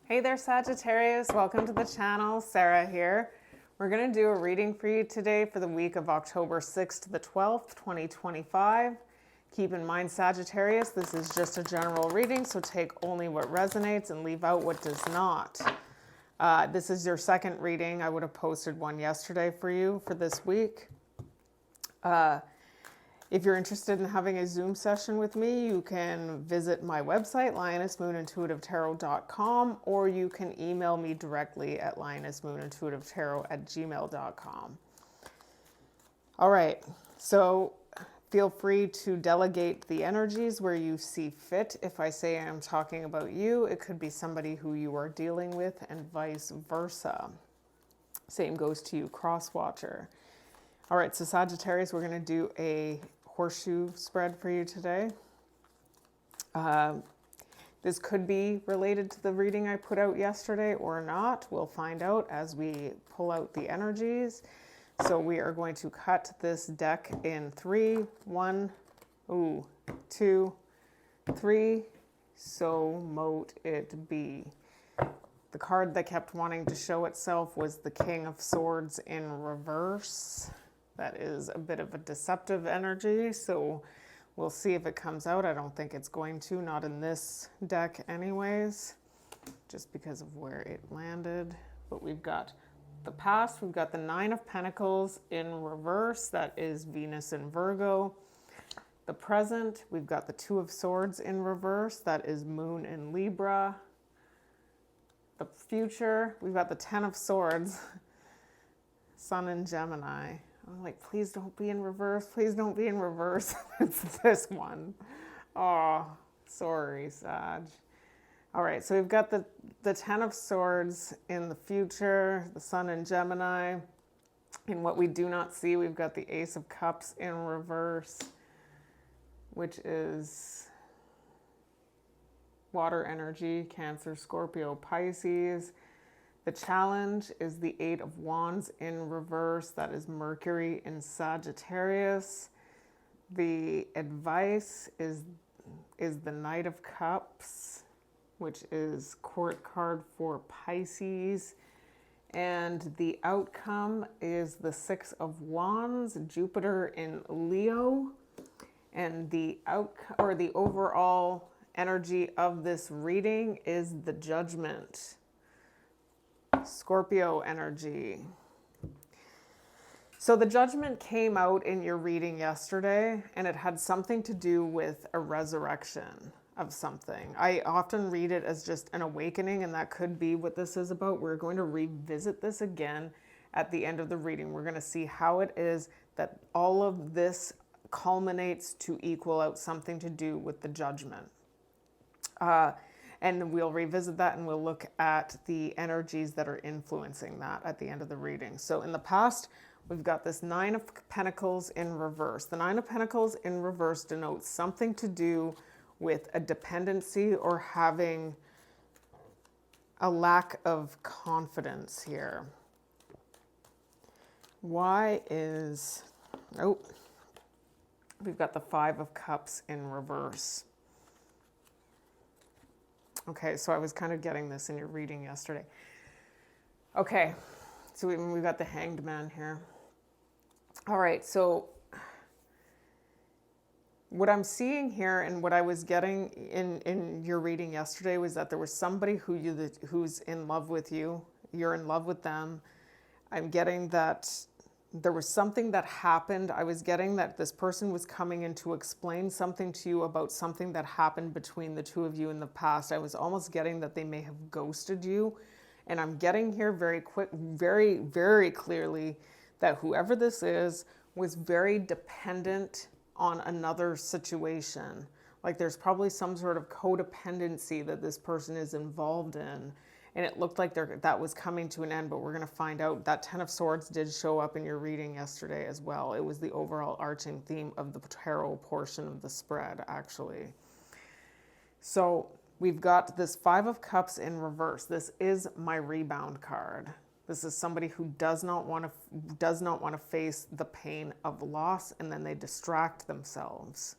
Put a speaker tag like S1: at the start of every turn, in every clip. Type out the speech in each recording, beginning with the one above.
S1: Hey there, Sagittarius. Welcome to the channel. Sarah here. We're going to do a reading for you today for the week of October 6th to the 12th, 2025. Keep in mind, Sagittarius, this is just a general reading, so take only what resonates and leave out what does not. This is your second reading. I would have posted one yesterday for you for this week. If you're interested in having a Zoom session with me, you can visit my website, lionessmoonintuitivetarot.com, or you can email me directly at lionessmoonintuitivetarot@gmail.com. All right, so feel free to delegate the energies where you see fit. If I say I'm talking about you, it could be somebody who you are dealing with, and vice versa. Same goes to you, cross-watcher. All right, so Sagittarius, we're going to do a horseshoe spread for you today. This could be related to the reading I put out yesterday or not. We'll find out as we pull out the energies. So we are going to cut this deck in 3, 1, 2, 3. So mote it be. The card that kept wanting to show itself was the King of Swords in reverse. That is a bit of a deceptive energy, so we'll see if it comes out. I don't think it's going to, not in this deck anyways, just because of where it landed. But we've got the past, we've got the Nine of Pentacles in reverse. That is Venus in Virgo. The present, we've got the Two of Swords in reverse. That is Moon in Libra. The future, we've got the Ten of Swords, Sun in Gemini. I'm like, please don't be in reverse. Please don't be in reverse. It's this one. Oh, sorry, Sag. All right, so we've got the Ten of Swords in the future, the Sun in Gemini. In what we do not see, we've got the Ace of Cups in reverse, which is water energy, Cancer, Scorpio, Pisces. The challenge is the Eight of Wands in reverse. That is Mercury in Sagittarius. The advice is the Knight of Cups, which is court card for Pisces. And the outcome is the Six of Wands, Jupiter in Leo. And the overall energy of this reading is the Judgment. Scorpio energy. So the Judgment came out in your reading yesterday, and it had something to do with a resurrection of something. I often read it as just an awakening, and that could be what this is about. We're going to revisit this again at the end of the reading. We're going to see how it is that all of this culminates to equal out something to do with the Judgment. And we'll revisit that, and we'll look at the energies that are influencing that at the end of the reading. So in the past, we've got this Nine of Pentacles in reverse. The Nine of Pentacles in reverse denotes something to do with a dependency or having a lack of confidence here. Why is... Oh, we've got the Five of Cups in reverse. Okay, so I was kind of getting this in your reading yesterday. Okay, so we've got the Hanged Man here. All right, so what I'm seeing here and what I was getting in your reading yesterday was that there was somebody who's in love with you. You're in love with them. I'm getting that there was something that happened. I was getting that this person was coming in to explain something to you about something that happened between the two of you in the past. I was almost getting that they may have ghosted you. And I'm getting here very clearly that whoever this is was very dependent on another situation. Like there's probably some sort of codependency that this person is involved in. And it looked like that was coming to an end, but we're going to find out. That Ten of Swords did show up in your reading yesterday as well. It was the overall arching theme of the tarot portion of the spread, actually. So we've got this Five of Cups in reverse. This is my rebound card. This is somebody who does not want to face the pain of loss, and then they distract themselves.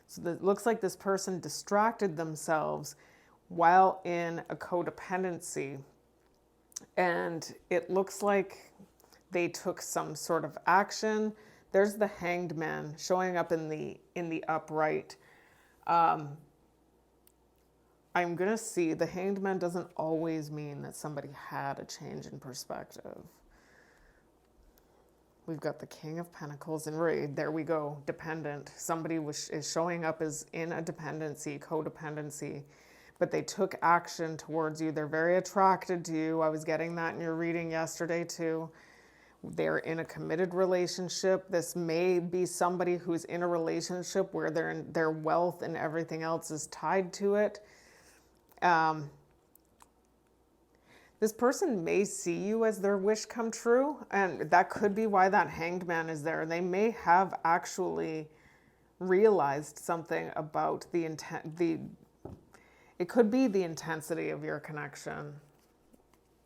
S1: So it looks like this person distracted themselves while in a codependency. And it looks like they took some sort of action. There's the Hanged Man showing up in the upright. I'm going to see the Hanged Man doesn't always mean that somebody had a change in perspective. We've got the King of Pentacles and there we go, dependent. Somebody is showing up as in a dependency, codependency, but they took action towards you. They're very attracted to you. I was getting that in your reading yesterday too. They're in a committed relationship. This may be somebody who's in a relationship where their wealth and everything else is tied to it. This person may see you as their wish come true, and that could be why that Hanged Man is there. They may have actually realized something about it could be the intensity of your connection,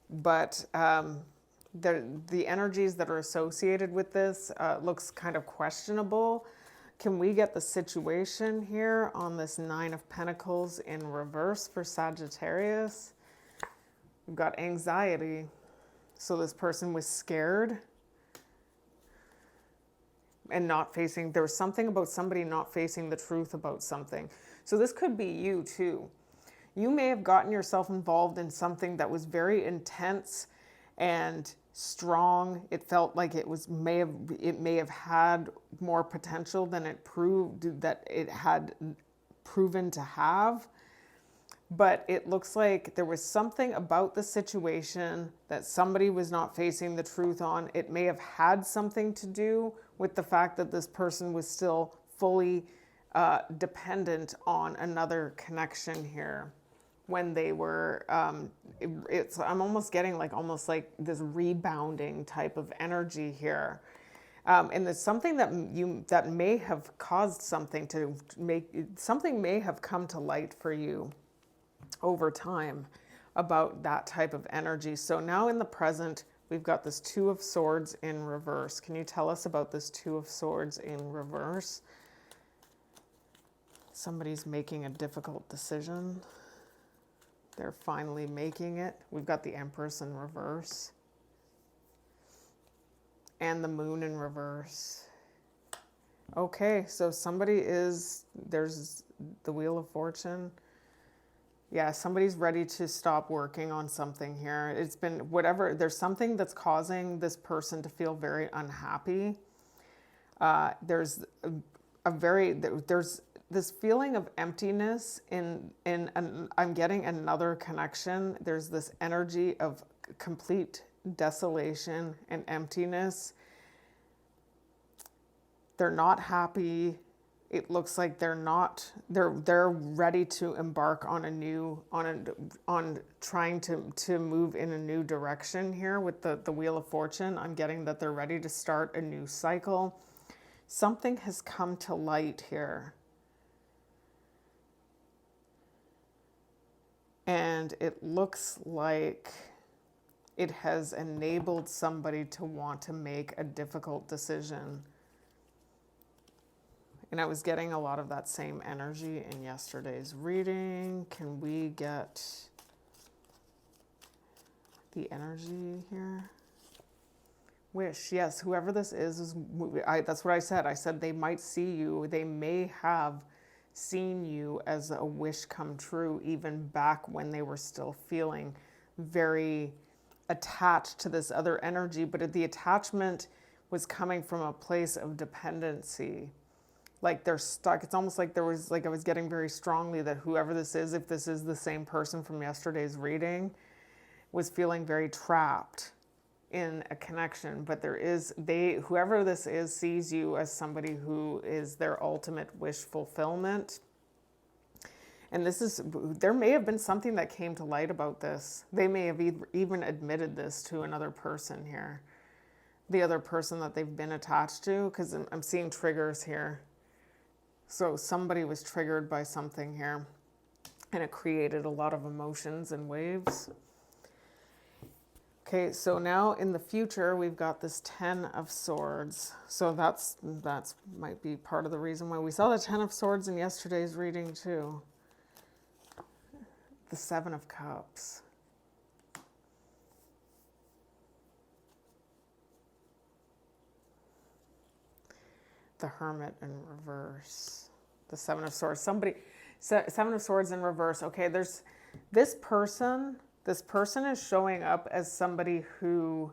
S1: but the energies that are associated with this looks kind of questionable. Can we get the situation here on this Nine of Pentacles in reverse for Sagittarius? We've got anxiety. So this person was scared and there was something about somebody not facing the truth about something. So this could be you too. You may have gotten yourself involved in something that was very intense and strong. It felt like it may have had more potential than it proved that it had proven to have. But it looks like there was something about the situation that somebody was not facing the truth on. It may have had something to do with the fact that this person was still fully dependent on another connection here when they were, I'm almost getting almost like this rebounding type of energy here. And there's something that may have caused something something may have come to light for you over time about that type of energy. So now in the present, we've got this Two of Swords in reverse. Can you tell us about this Two of Swords in reverse? Somebody's making a difficult decision. They're finally making it. We've got the Empress in reverse. And the Moon in reverse. Okay, so there's the Wheel of Fortune. Yeah, somebody's ready to stop working on something here. It's been whatever, there's something that's causing this person to feel very unhappy. There's this feeling of emptiness I'm getting another connection. There's this energy of complete desolation and emptiness. They're not happy. It looks like they're ready to embark on trying to move in a new direction here with the Wheel of Fortune. I'm getting that they're ready to start a new cycle. Something has come to light here. And it looks like it has enabled somebody to want to make a difficult decision. And I was getting a lot of that same energy in yesterday's reading. Can we get the energy here? Wish, yes, whoever this is that's what I said. I said they might see you. They may have seen you as a wish come true, even back when they were still feeling very attached to this other energy. But the attachment was coming from a place of dependency. Like they're stuck. It's almost like I was getting very strongly that whoever this is, if this is the same person from yesterday's reading, was feeling very trapped in a connection. But whoever this is sees you as somebody who is their ultimate wish fulfillment. And there may have been something that came to light about this. They may have even admitted this to another person here. The other person that they've been attached to, because I'm seeing triggers here. So somebody was triggered by something here, and it created a lot of emotions and waves. Okay, so now in the future, we've got this Ten of Swords. So that's might be part of the reason why we saw the Ten of Swords in yesterday's reading too. the Seven of Cups. The Hermit in reverse. The Seven of Swords. Seven of Swords in reverse. Okay, there's this person. This person is showing up as somebody who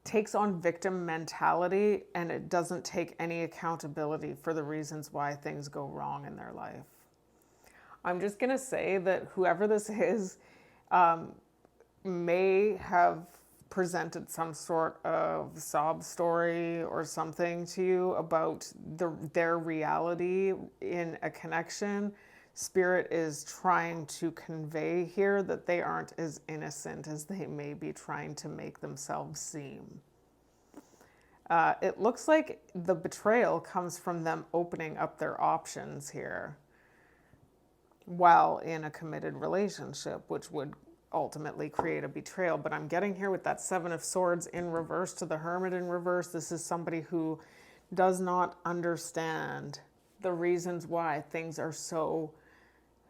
S1: takes on victim mentality, and it doesn't take any accountability for the reasons why things go wrong in their life. I'm just going to say that whoever this is may have presented some sort of sob story or something to you about their reality in a connection. Spirit is trying to convey here that they aren't as innocent as they may be trying to make themselves seem. It looks like the betrayal comes from them opening up their options here while in a committed relationship, which would ultimately create a betrayal. But I'm getting here with that Seven of Swords in reverse to the Hermit in reverse. This is somebody who does not understand the reasons why things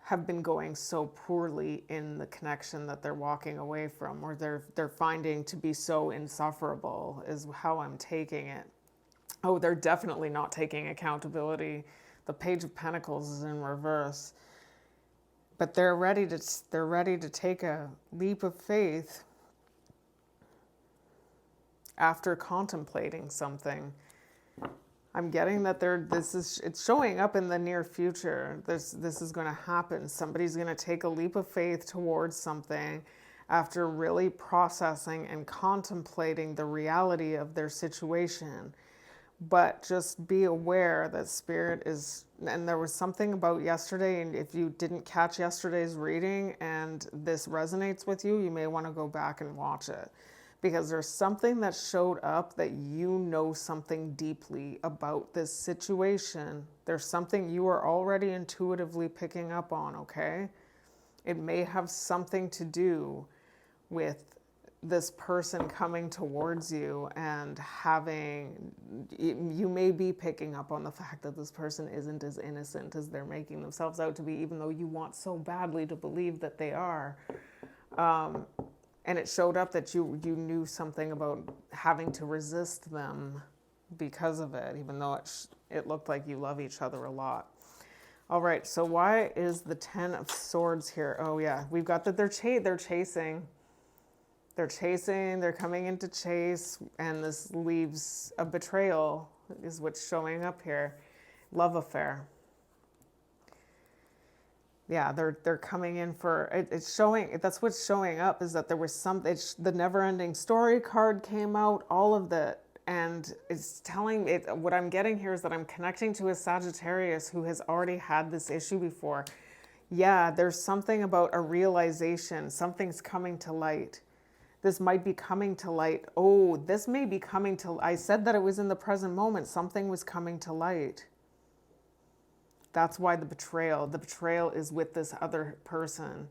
S1: have been going so poorly in the connection that they're walking away from, or they're finding to be so insufferable, is how I'm taking it. Oh, they're definitely not taking accountability. The Page of Pentacles is in reverse. But they're ready to take a leap of faith after contemplating something. I'm getting that it's showing up in the near future. This is going to happen. Somebody's going to take a leap of faith towards something after really processing and contemplating the reality of their situation. But just be aware that Spirit is, and there was something about yesterday, and if you didn't catch yesterday's reading and this resonates with you, you may want to go back and watch it. Because there's something that showed up that you know something deeply about this situation. There's something you are already intuitively picking up on, okay? It may have something to do with this person coming towards you and you may be picking up on the fact that this person isn't as innocent as they're making themselves out to be, even though you want so badly to believe that they are. And it showed up that you knew something about having to resist them because of it, even though it looked like you love each other a lot. All right, so why is the Ten of Swords here? Oh yeah, we've got that they're chasing. They're chasing, they're coming in to chase, and this leaves a betrayal is what's showing up here. Love affair. Yeah, they're coming in for, it's showing, that's what's showing up, is that there was the never-ending story card came out, all of that, and it's telling, what I'm getting here is that I'm connecting to a Sagittarius who has already had this issue before. Yeah, there's something about a realization, something's coming to light. This might be coming to light. Oh, this may be coming to, I said that it was in the present moment, something was coming to light. That's why the betrayal is with this other person.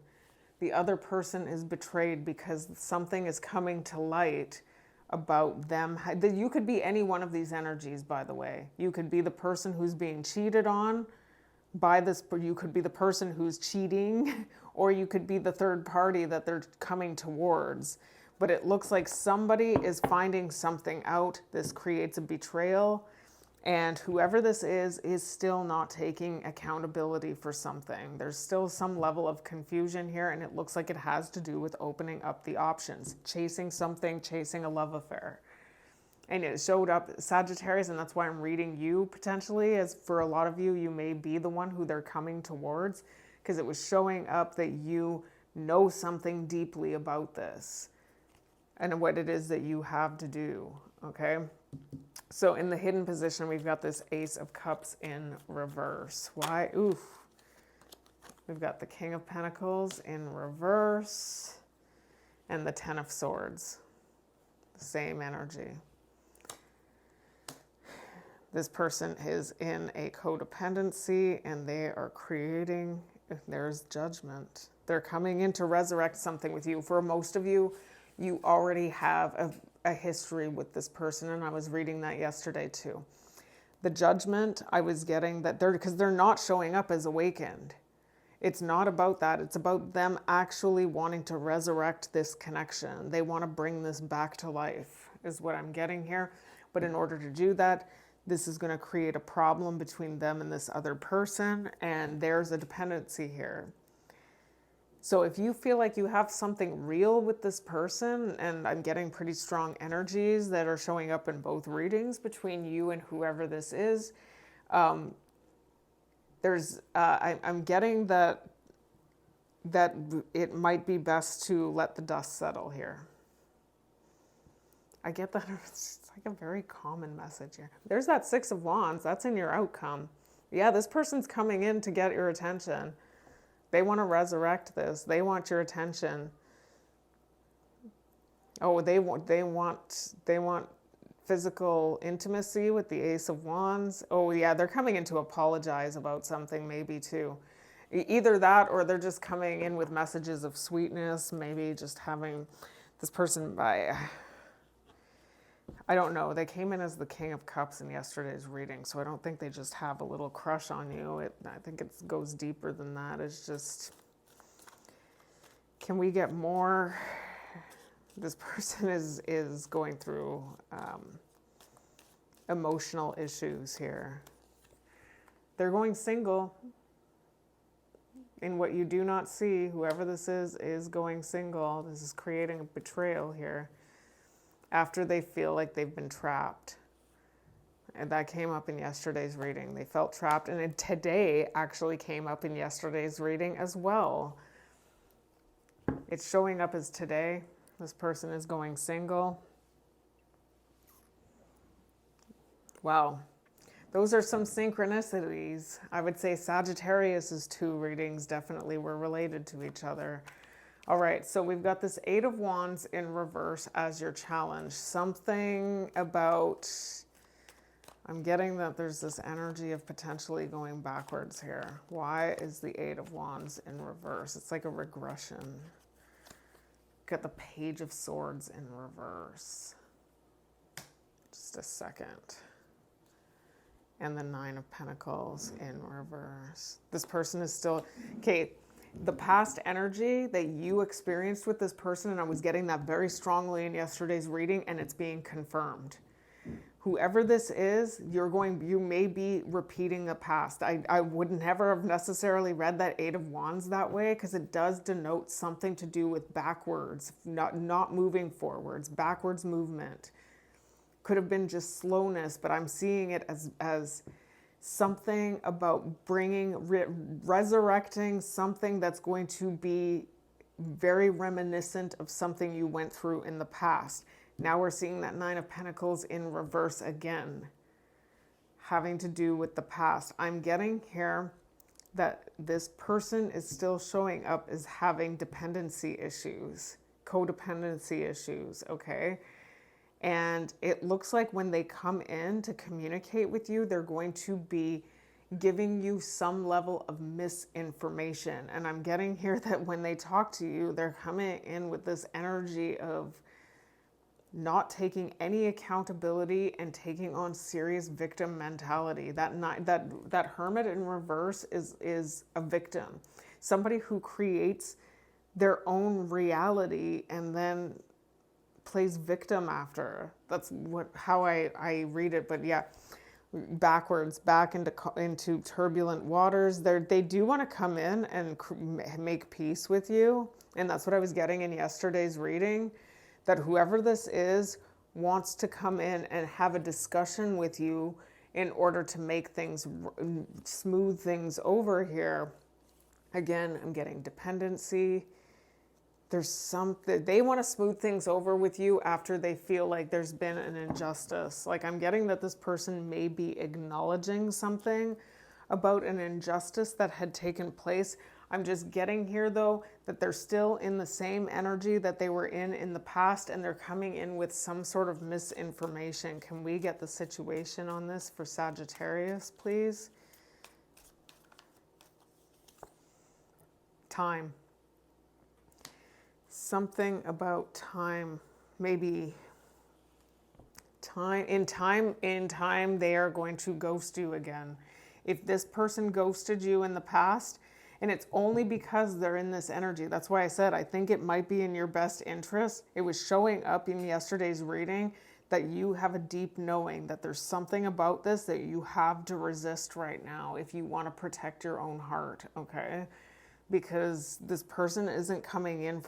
S1: The other person is betrayed because something is coming to light about them. You could be any one of these energies, by the way. You could be the person who's being cheated on by this, you could be the person who's cheating, or you could be the third party that they're coming towards. But it looks like somebody is finding something out. This creates a betrayal. And whoever this is still not taking accountability for something. There's still some level of confusion here, and it looks like it has to do with opening up the options, chasing something, chasing a love affair. And it showed up Sagittarius, and that's why I'm reading you potentially, as for a lot of you, you may be the one who they're coming towards, because it was showing up that you know something deeply about this and what it is that you have to do, okay? So in the hidden position, we've got this Ace of Cups in reverse. Why? Oof. We've got the King of Pentacles in reverse and the Ten of Swords. The same energy. This person is in a codependency and they are creating, there's judgment. They're coming in to resurrect something with you. For most of you, you already have a history with this person, and I was reading that yesterday too. The judgment I was getting, that because they're not showing up as awakened. It's not about that. It's about them actually wanting to resurrect this connection. They want to bring this back to life, is what I'm getting here. But in order to do that, this is going to create a problem between them and this other person, and there's a dependency here. So if you feel like you have something real with this person, and I'm getting pretty strong energies that are showing up in both readings between you and whoever this is, I'm getting that it might be best to let the dust settle here. I get that it's like a very common message here. There's that Six of Wands. That's in your outcome. Yeah, this person's coming in to get your attention. They want to resurrect this. They want your attention. Oh, they want physical intimacy with the Ace of Wands. Oh yeah, they're coming in to apologize about something maybe too. Either that, or they're just coming in with messages of sweetness, maybe just having this person I don't know. They came in as the King of Cups in yesterday's reading, so I don't think they just have a little crush on you. I think it goes deeper than that. It's just, can we get more? This person is going through emotional issues here. They're going single. In what you do not see, whoever this is going single. This is creating a betrayal here. After they feel like they've been trapped. And that came up in yesterday's reading. They felt trapped. And it today actually came up in yesterday's reading as well. It's showing up as today. This person is going single. Wow. Those are some synchronicities. I would say Sagittarius's two readings definitely were related to each other. All right, so we've got this Eight of Wands in reverse as your challenge. Something about, I'm getting that there's this energy of potentially going backwards here. Why is the Eight of Wands in reverse? It's like a regression. Got the Page of Swords in reverse. Just a second. And the Nine of Pentacles in reverse. This person is still, okay, the past energy that you experienced with this person, and I was getting that very strongly in yesterday's reading, and it's being confirmed. Whoever this is, you may be repeating the past. I would never have necessarily read that Eight of Wands that way, because it does denote something to do with backwards, not moving forwards, backwards movement. Could have been just slowness, but I'm seeing it as something about resurrecting something that's going to be very reminiscent of something you went through in the past. Now we're seeing that Nine of Pentacles in reverse again, having to do with the past. I'm getting here that this person is still showing up as having dependency issues, codependency issues, okay? And it looks like when they come in to communicate with you, they're going to be giving you some level of misinformation. And I'm getting here that when they talk to you, they're coming in with this energy of not taking any accountability and taking on serious victim mentality. That Hermit in reverse is a victim. Somebody who creates their own reality and then plays victim after. That's how I read it. But yeah, backwards, back into turbulent waters. They do want to come in and make peace with you. And that's what I was getting in yesterday's reading, that whoever this is wants to come in and have a discussion with you in order to make things, smooth things over here. Again, I'm getting dependency. There's something, they want to smooth things over with you after they feel like there's been an injustice. Like I'm getting that this person may be acknowledging something about an injustice that had taken place. I'm just getting here though, that they're still in the same energy that they were in the past, and they're coming in with some sort of misinformation. Can we get the situation on this for Sagittarius, please? Time. Something about time, maybe time. In time, they are going to ghost you again. If this person ghosted you in the past And it's only because they're in this energy. That's why I said I think it might be in your best interest. It was showing up in yesterday's reading that you have a deep knowing that there's something about this that you have to resist right now if you want to protect your own heart, okay? Because this person isn't coming in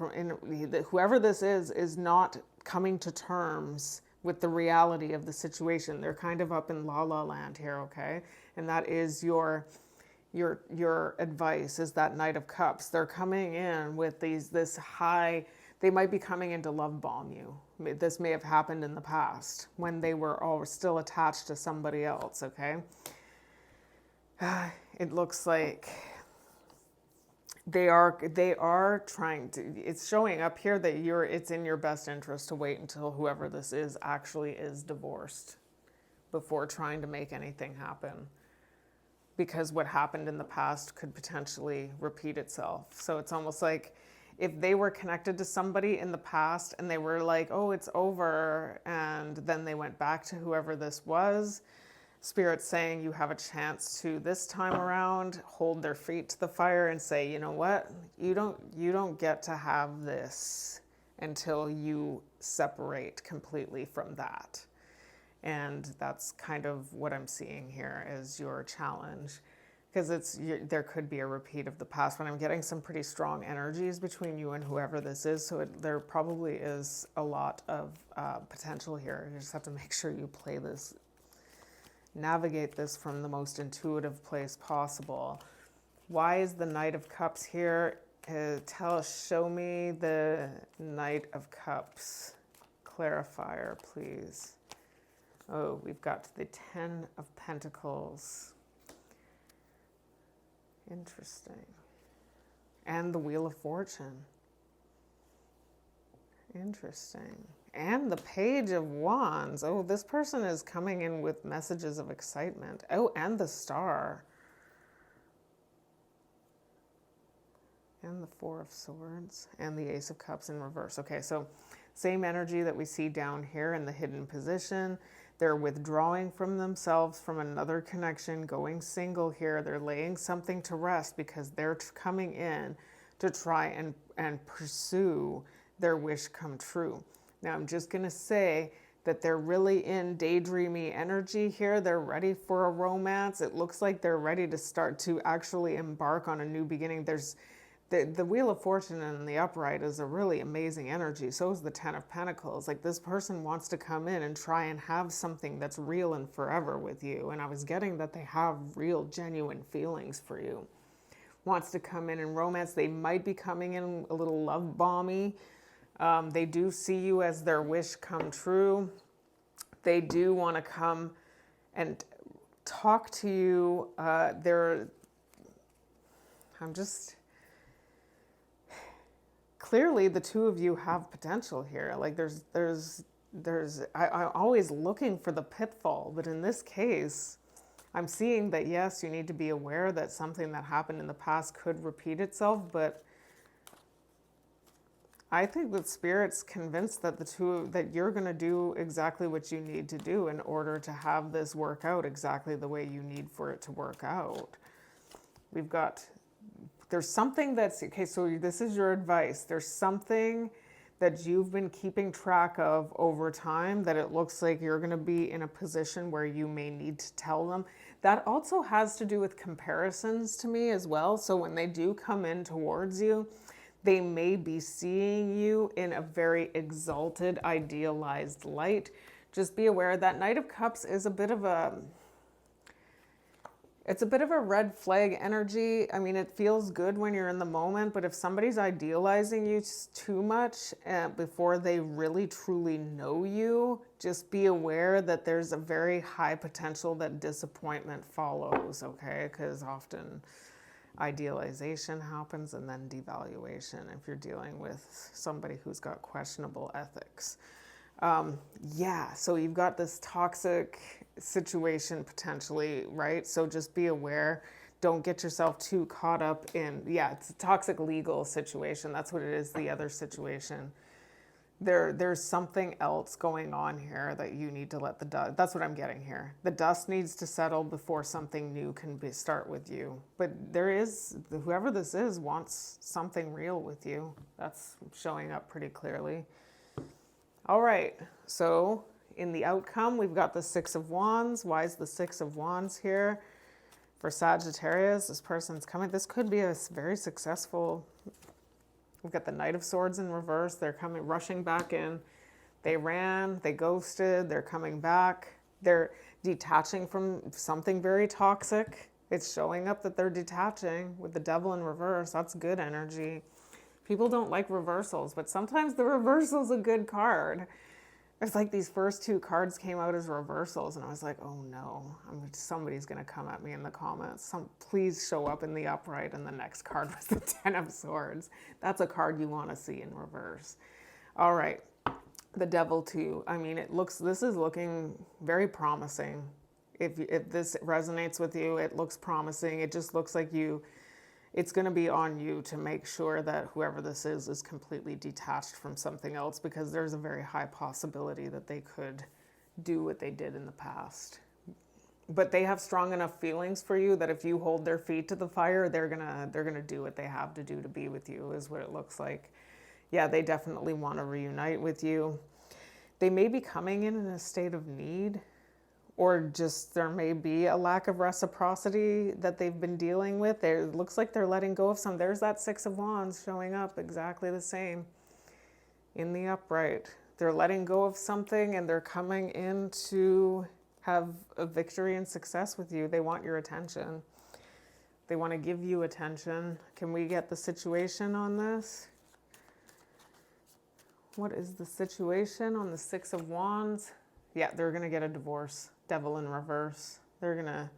S1: whoever this is not coming to terms with the reality of the situation. They're kind of up in la la land here, okay? And that is your advice, is that Knight of Cups. They're coming in with this high, they might be coming in to love bomb you. This may have happened in the past when they were all still attached to somebody else, okay? It looks like they are trying to, it's showing up here that it's in your best interest to wait until whoever this is actually is divorced before trying to make anything happen. Because what happened in the past could potentially repeat itself. So it's almost like if they were connected to somebody in the past and they were like, oh, it's over, and then they went back to whoever this was, Spirit's saying you have a chance to, this time around, hold their feet to the fire and say, you know what, you don't get to have this until you separate completely from that. And that's kind of what I'm seeing here as your challenge, because there could be a repeat of the past. But I'm getting some pretty strong energies between you and whoever this is, so there probably is a lot of potential here. You just have to make sure you play this, navigate this from the most intuitive place possible. Why is the Knight of Cups here? Show me the Knight of Cups. Clarifier, please. Oh, we've got the 10 of Pentacles. Interesting. And the Wheel of Fortune. Interesting. And the Page of Wands. Oh, this person is coming in with messages of excitement. Oh, and the Star. And the Four of Swords. And the Ace of Cups in reverse. Okay, so same energy that we see down here in the hidden position. They're withdrawing from themselves, from another connection, going single here. They're laying something to rest because they're coming in to try and pursue their wish come true. Now, I'm just going to say that they're really in daydreamy energy here. They're ready for a romance. It looks like they're ready to start to actually embark on a new beginning. There's the Wheel of Fortune in the upright is a really amazing energy. So is the 10 of Pentacles. Like, this person wants to come in and try and have something that's real and forever with you. And I was getting that they have real, genuine feelings for you. Wants to come in and romance. They might be coming in a little love bomby. They do see you as their wish come true. They do want to come and talk to you. Clearly the two of you have potential here. Like I'm always looking for the pitfall, but in this case, I'm seeing that yes, you need to be aware that something that happened in the past could repeat itself, but I think that Spirit's convinced that that you're going to do exactly what you need to do in order to have this work out exactly the way you need for it to work out. There's something okay, so this is your advice. There's something that you've been keeping track of over time that it looks like you're going to be in a position where you may need to tell them. That also has to do with comparisons to me as well. So when they do come in towards you, they may be seeing you in a very exalted, idealized light. Just be aware that Knight of Cups is a bit of a red flag energy. I mean, it feels good when you're in the moment, but if somebody's idealizing you too much before they really truly know you, just be aware that there's a very high potential that disappointment follows, okay? Because often idealization happens and then devaluation if you're dealing with somebody who's got questionable ethics. So you've got this toxic situation potentially, right? So just be aware. Don't get yourself too caught up in, it's a toxic legal situation. That's what it is, the other situation. there's something else going on here that you need to let the dust, that's what I'm getting here. The dust needs to settle before something new can start with you. But whoever this is wants something real with you. That's showing up pretty clearly. All right, so in the outcome, we've got the Six of Wands. Why is the Six of Wands here? For Sagittarius, this person's coming. This could be a very successful. We've got the Knight of Swords in reverse. They're coming, rushing back in. They ran, they ghosted, they're coming back. They're detaching from something very toxic. It's showing up that they're detaching with the Devil in reverse. That's good energy. People don't like reversals, but sometimes the reversal's a good card. It's like these first two cards came out as reversals, and I was like, oh no, somebody's going to come at me in the comments. Please show up in the upright, and the next card was the Ten of Swords. That's a card you want to see in reverse. All right, the Devil too. I mean, this is looking very promising. If this resonates with you, it looks promising. It just looks like it's going to be on you to make sure that whoever this is completely detached from something else, because there's a very high possibility that they could do what they did in the past. But they have strong enough feelings for you that if you hold their feet to the fire, they're gonna do what they have to do to be with you, is what it looks like. Yeah, they definitely want to reunite with you. They may be coming in a state of need, or just there may be a lack of reciprocity that they've been dealing with. It looks like they're letting go of some. There's that Six of Wands showing up exactly the same in the upright. They're letting go of something, and they're coming in to have a victory and success with you. They want your attention. They want to give you attention. Can we get the situation on this? What is the situation on the Six of Wands? Yeah, they're going to get a divorce. Devil in reverse. It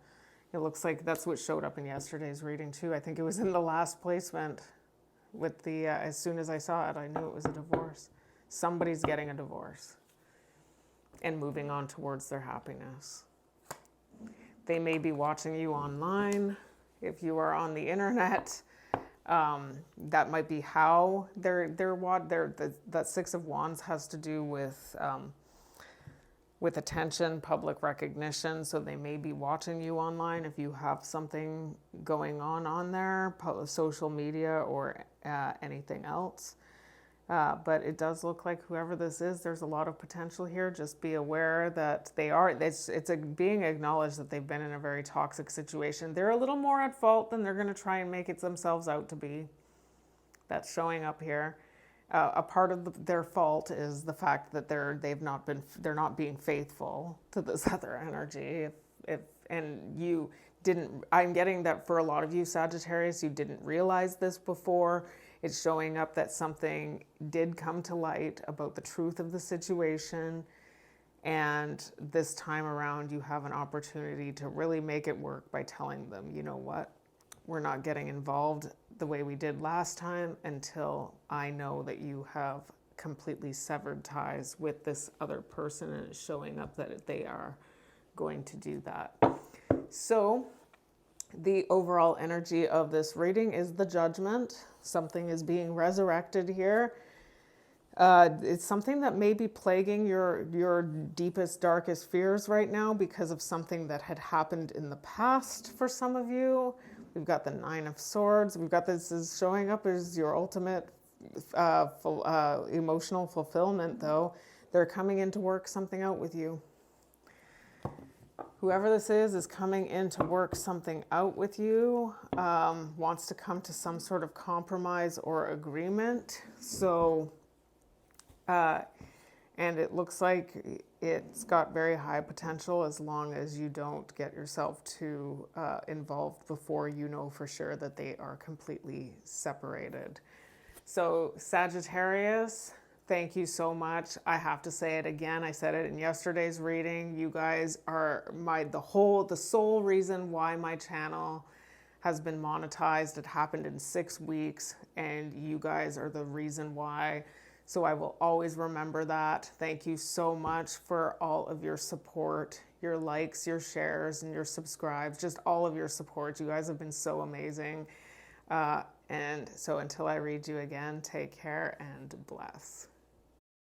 S1: looks like that's what showed up in yesterday's reading too. I think it was in the last placement with the, as soon as I saw it, I knew it was a divorce. Somebody's getting a divorce and moving on towards their happiness. They may be watching you online. If you are on the internet, that might be how that Six of Wands has to do with attention, public recognition. So they may be watching you online if you have something going on there, social media or anything else. But it does look like whoever this is, there's a lot of potential here. Just be aware that it's being acknowledged that they've been in a very toxic situation. They're a little more at fault than they're going to try and make it themselves out to be. That's showing up here. A part of their fault is the fact that they're not being faithful to this other energy. I'm getting that for a lot of you Sagittarius, you didn't realize this before. It's showing up that something did come to light about the truth of the situation, and this time around you have an opportunity to really make it work by telling them, you know what, we're not getting involved the way we did last time until I know that you have completely severed ties with this other person, and it's showing up that they are going to do that. So the overall energy of this reading is the Judgment. Something is being resurrected here. It's something that may be plaguing your deepest, darkest fears right now because of something that had happened in the past for some of you. We've got the Nine of Swords. We've got this is showing up as your ultimate emotional fulfillment, though. They're coming in to work something out with you. Whoever this is coming in to work something out with you, wants to come to some sort of compromise or agreement. So, and it looks like it's got very high potential as long as you don't get yourself too involved before you know for sure that they are completely separated. So Sagittarius, thank you so much. I have to say it again. I said it in yesterday's reading. You guys are the sole reason why my channel has been monetized. It happened in 6 weeks, and you guys are the reason why. So I will always remember that. Thank you so much for all of your support, your likes, your shares, and your subscribes, just all of your support. You guys have been so amazing. And so until I read you again, take care and bless.